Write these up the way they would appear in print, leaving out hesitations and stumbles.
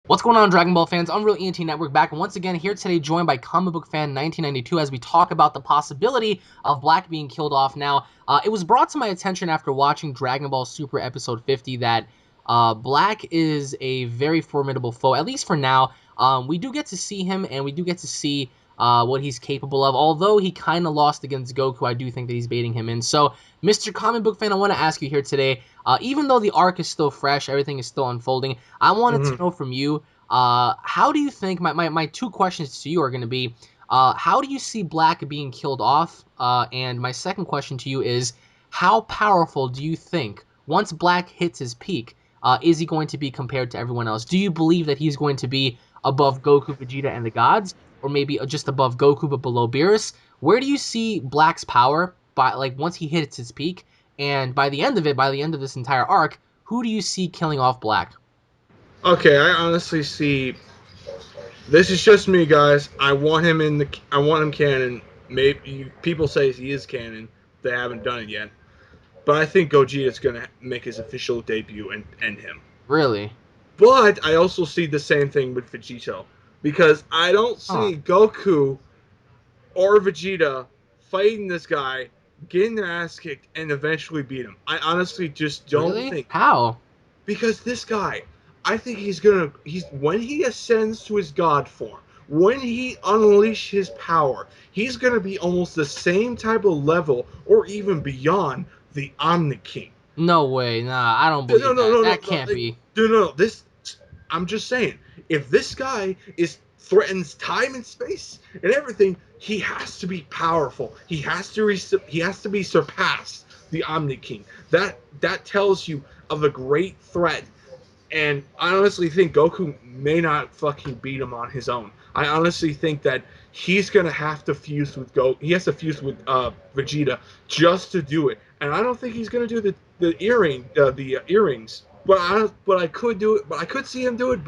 What's going on, Dragon Ball fans? Unreal ENT Network back once again here today, joined by Comic Book Fan 1992 as we talk about the possibility of Black being killed off. Now, it was brought to my attention after watching Dragon Ball Super Episode 50 that Black is a very formidable foe, at least for now. We do get to see him, and we do get to see what he's capable of. Although he kind of lost against Goku, I do think that he's baiting him in. So, Mr. Comic Book Fan, I want to ask you here today, even though the arc is still fresh, everything is still unfolding, I wanted to know from you, how do you think, my two questions to you are going to be, how do you see Black being killed off? And my second question to you is, how powerful do you think, once Black hits his peak, is he going to be compared to everyone else? Do you believe that he's going to be above Goku, Vegeta, and the gods? Or maybe just above Goku but below Beerus? Where do you see Black's power, once he hits his peak? And by the end of it, by the end of this entire arc, who do you see killing off Black? Okay, I honestly see. This is just me, guys. I want him in the. I want him canon. Maybe people say he is canon. They haven't done it yet, but I think Gogeta's gonna make his official debut and end him. Really? But I also see the same thing with Vegito because I don't Huh. see Goku or Vegeta fighting this guy, getting their ass kicked, and eventually beat him. I honestly just don't Really? think How? because this guy, I think he's when he ascends to his god form, when he unleashes his power, he's gonna be almost the same type of level or even beyond the Omni King. No way. Nah, I don't No, no, believe that. no, no, That no, can't be. no, no. This, I'm just saying, if this guy is threatens time and space and everything, he has to be powerful. He has to be surpassed the Omni King. That tells you of a great threat. And I honestly think Goku may not fucking beat him on his own. I honestly think that he's gonna have to fuse with Go. He has to fuse with Vegeta just to do it. And I don't think he's gonna do the earrings. But I could do it. But I could see him do it.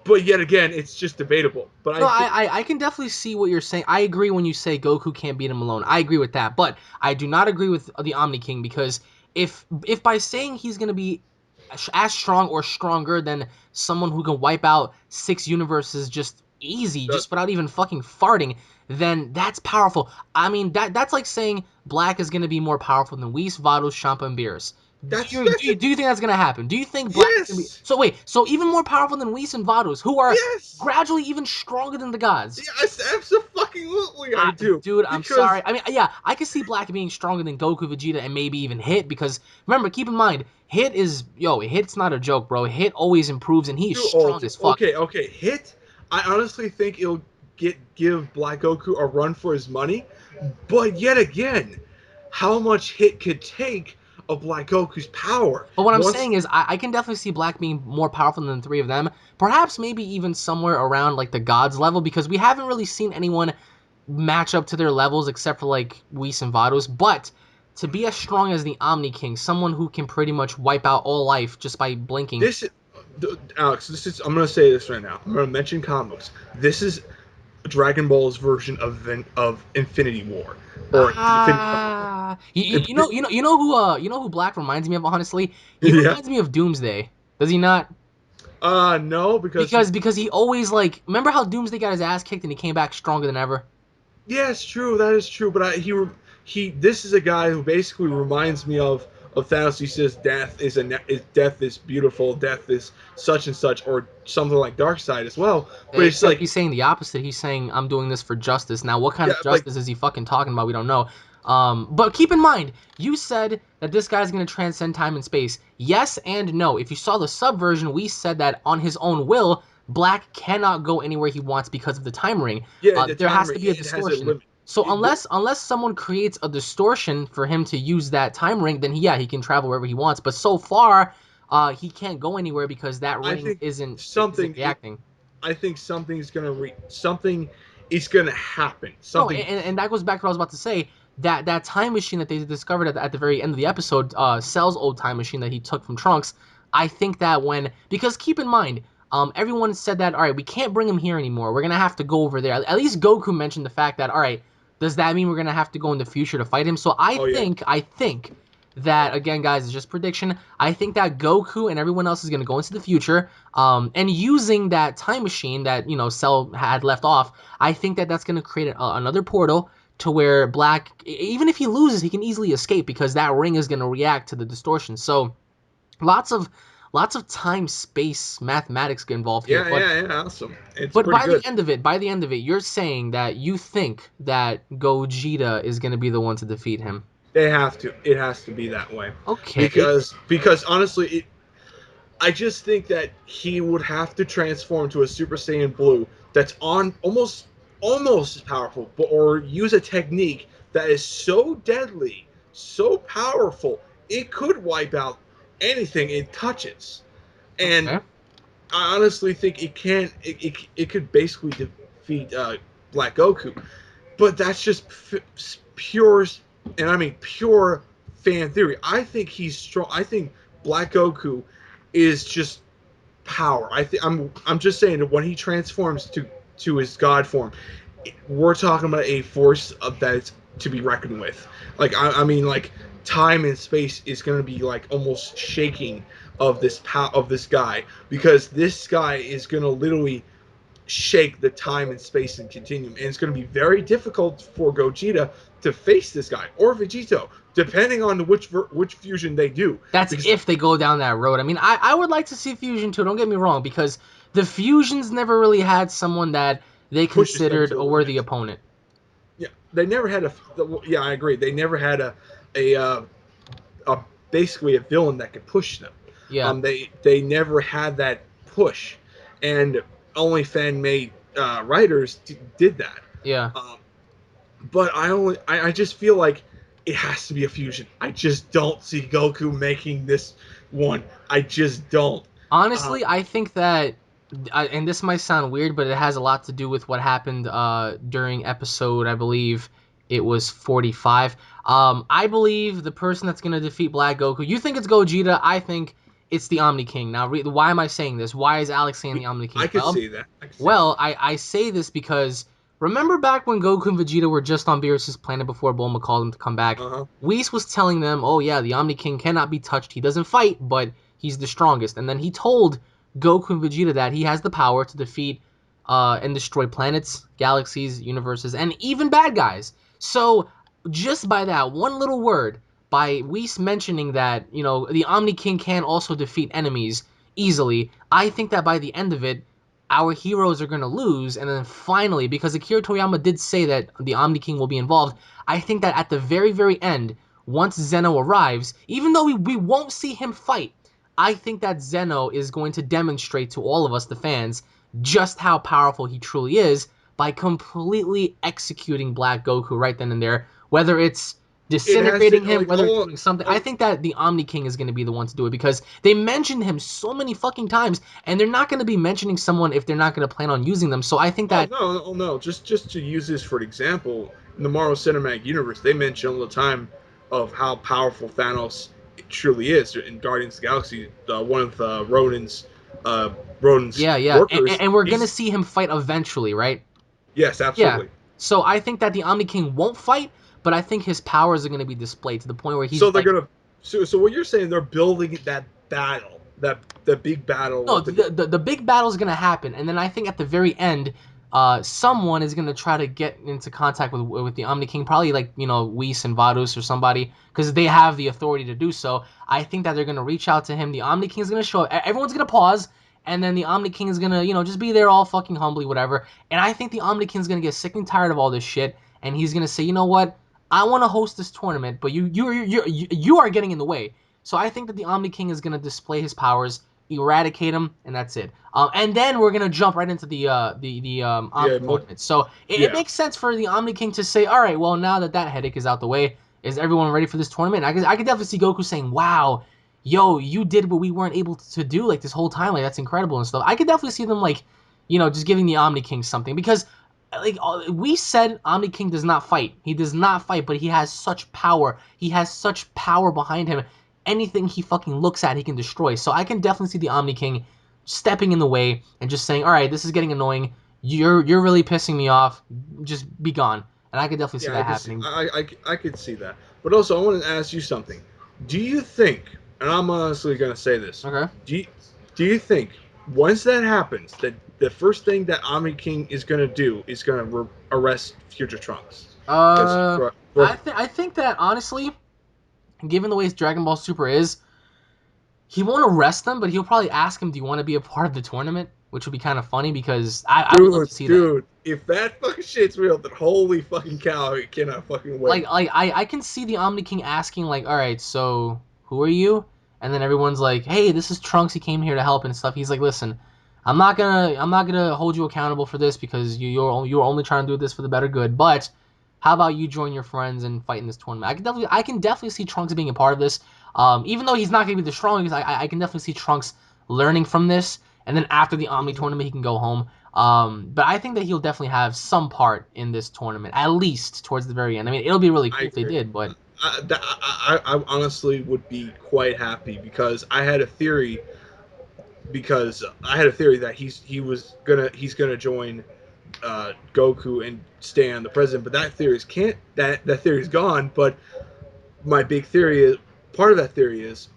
But yet again, it's just debatable. But No, I think I can definitely see what you're saying. I agree when you say Goku can't beat him alone. I agree with that. But I do not agree with the Omni King because if by saying he's going to be as strong or stronger than someone who can wipe out 6 universes just easy, the, just without even fucking farting, then that's powerful. I mean, that's like saying Black is going to be more powerful than Whis, Vados, Champa, and Beerus. that's it. Do you think that's gonna happen? Do you think Black is gonna be Yes, so? Wait, so even more powerful than Whis and Vados, who are yes, gradually even stronger than the gods? yes. Absolutely, I do Dude, I'm sorry. because I mean, yeah, I can see Black being stronger than Goku, Vegeta, and maybe even Hit because remember, keep in mind, Hit's not a joke, bro. Hit always improves, and he's strong as fuck. okay. Hit. I honestly think it'll give Black Goku a run for his money, but yet again, how much Hit could take of Black Goku's power But what I'm once. saying is, I can definitely see Black being more powerful than the three of them. Perhaps maybe even somewhere around like the gods level because we haven't really seen anyone match up to their levels except for like Whis and Vados. But to be as strong as the Omni King, someone who can pretty much wipe out all life just by blinking. This, Alex, this is. I'm gonna say this right now. I'm gonna mention comics. This is Dragon Ball's version of Infinity War or the Infinity. You know who Black reminds me of, honestly? He Yeah. reminds me of Doomsday. Does he not? No, because Because he always like remember how Doomsday got his ass kicked and he came back stronger than ever? yeah, it's true. That is true. But he this is a guy who basically reminds me of Thanos. He says death is beautiful, death is such and such, or something like Darkseid as well. But it's Except like he's saying the opposite. He's saying I'm doing this for justice. Now, what kind yeah, of like justice is he fucking talking about? We don't know. But keep in mind, you said that this guy's gonna transcend time and space. Yes and no. If you saw the subversion, we said that on his own will, Black cannot go anywhere he wants because of the time ring. yeah, the There has timer to be a it has a distortion. limit. So It, unless someone creates a distortion for him to use that time ring, then yeah, he can travel wherever he wants. But so far, he can't go anywhere because that I ring think isn't something. reacting. I think something is gonna happen. No, Something. and that goes back to what I was about to say. That time machine that they discovered at the very end of the episode, Cell's old time machine that he took from Trunks. I think that because keep in mind, everyone said that all right, we can't bring him here anymore. We're gonna have to go over there. At least Goku mentioned the fact that all right, does that mean we're gonna have to go in the future to fight him? So Oh yeah. I think that, again, guys, is just prediction. I think that Goku and everyone else is going to go into the future, and using that time machine that, Cell had left off, I think that that's going to create another portal to where Black, even if he loses, he can easily escape because that ring is going to react to the distortion. So lots of time, space, mathematics get involved here. Yeah, But yeah, yeah. Awesome. It's but pretty by the good. end of it, you're saying that you think that Gogeta is going to be the one to defeat him. They have to. It has to be that way, Okay. because honestly, I just think that he would have to transform to a Super Saiyan Blue that's on almost as powerful, but or use a technique that is so deadly, so powerful, it could wipe out anything it touches. And Okay. I honestly think it can. It could basically defeat Black Goku, but that's just pure, and I mean pure fan theory. I think he's strong. I think Black Goku is just power. I'm just saying that when he transforms to his god form, we're talking about a force of that's to be reckoned with. Like I mean, like time and space is going to be like almost shaking of this guy, because this guy is going to literally shake the time and space and continuum, and it's going to be very difficult for Gogeta to face this guy, or Vegito, depending on which fusion they do. That's Because if they go down that road. I mean, I would like to see Fusion too, don't get me wrong, because the Fusions never really had someone that they pushes them considered to the a worthy limit. opponent. Yeah, they never had a. Yeah, I agree. They never had a, a basically a villain that could push them. Yeah. They never had that push, and only fan made writers did that. Yeah. Um, but I just feel like it has to be a fusion. I just don't see Goku making this one. I just don't. Uh, Honestly, I think that, and this might sound weird, but it has a lot to do with what happened during episode, I believe it was 45. I believe the person that's going to defeat Black Goku, you think it's Gogeta, I think it's the Omni King. Now, why am I saying this? Why is Alex saying the Omni I King? could see that. I could see that. I say this because remember back when Goku and Vegeta were just on Beerus' planet before Bulma called them to come back? Uh huh. Whis was telling them, oh yeah, the Omni King cannot be touched. He doesn't fight, but he's the strongest. And then he told Goku and Vegeta that he has the power to defeat and destroy planets, galaxies, universes, and even bad guys. So just by that one little word, by Whis mentioning that, the Omni King can also defeat enemies easily, I think that by the end of it, our heroes are going to lose, and then finally, because Akira Toriyama did say that the Omni King will be involved, I think that at the very, very end, once Zeno arrives, even though we won't see him fight, I think that Zeno is going to demonstrate to all of us, the fans, just how powerful he truly is by completely executing Black Goku right then and there, whether it's It has to disintegrating him, like whether it's doing something. I all think that the Omni King is going to be the one to do it because they mentioned him so many fucking times, and they're not going to be mentioning someone if they're not going to plan on using them. So I think Oh that no, no, no! Just to use this for an example, in the Marvel Cinematic Universe, they mention all the time of how powerful Thanos truly is. In Guardians of the Galaxy, one of uh, Rodan's yeah, yeah, workers, and we're going to he's see him fight eventually, right? yes, Yeah. absolutely. So I think that the Omni King won't fight, but I think his powers are going to be displayed to the point where he's So they're like, gonna. So what you're saying? They're building that battle, that big battle no, with the. the big battle's gonna happen, and then I think at the very end, someone is gonna try to get into contact with the Omni King, probably like Whis and Varus or somebody, because they have the authority to do so. I think that they're gonna reach out to him. The Omni King's gonna show up. Everyone's gonna pause, and then the Omni King is gonna just be there all fucking humbly, whatever. And I think the Omni King's gonna get sick and tired of all this shit, and he's gonna say, you know what? I want to host this tournament, but you are getting in the way. So I think that the Omni King is gonna display his powers, eradicate him, and that's it. And then we're gonna jump right into the Omni Yeah, tournament. So it yeah. makes sense for the Omni King to say, all right, well now that headache is out the way, is everyone ready for this tournament? I could definitely see Goku saying, wow, yo, you did what we weren't able to do like this whole time, like that's incredible and stuff. I could definitely see them like, just giving the Omni King something because. Like we said, Omni King does not fight. He does not fight, but he has such power. He has such power behind him, anything he fucking looks at, he can destroy. So I can definitely see the Omni King stepping in the way and just saying, "All right, this is getting annoying. You're really pissing me off. Just be gone." And I could definitely see Yeah, that happening. I could see that. But also, I want to ask you something. Do you think, and I'm honestly going to say this, Okay. do you, do you think once that happens, that the first thing that Omni King is going to do is going to arrest Future Trunks? Because Uh, I think that honestly, given the way his Dragon Ball Super is, he won't arrest them, but he'll probably ask him, "Do you want to be a part of the tournament?" Which would be kind of funny because I would love dude, to see that. dude, if that fucking shit's real, then holy fucking cow, I cannot fucking wait. I can see the Omni King asking like, "All right, so who are you?" And then everyone's like, "Hey, this is Trunks. He came here to help and stuff." He's like, "Listen, I'm not gonna hold you accountable for this because you're only trying to do this for the better good. But how about you join your friends and fight in this tournament?" I can definitely see Trunks being a part of this. Even though he's not gonna be the strongest, I can definitely see Trunks learning from this, and then after the Omni Mhm. tournament, he can go home. But I think that he'll definitely have some part in this tournament, at least towards the very end. I mean, it'll be really I cool if they agree. did, but I honestly would be quite happy because I had a theory that he's gonna join Goku and stay on the president, but that theory is gone. But my big theory is part of that theory is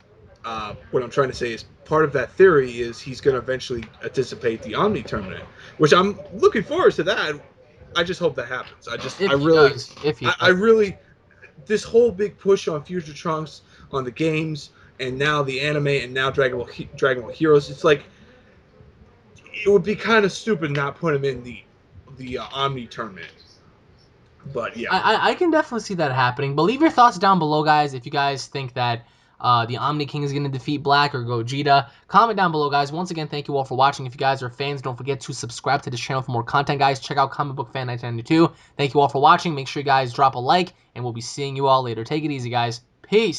what I'm trying to say is part of that theory is he's going to eventually anticipate the Omni tournament, which I'm looking forward to that. I just hope that happens. if he does, if he I does. really, this whole big push on Future Trunks, on the games, and now the anime, and now Dragon Ball Heroes. It's like it would be kind of stupid not put him in the Omni tournament. But yeah, I can definitely see that happening. But leave your thoughts down below, guys. If you guys think that the Omni King is going to defeat Black or Gogeta, comment down below, guys. Once again, thank you all for watching. If you guys are fans, don't forget to subscribe to this channel for more content, guys. Check out Comic Book Fan 1992. Thank you all for watching. Make sure you guys drop a like, and we'll be seeing you all later. Take it easy, guys. Peace.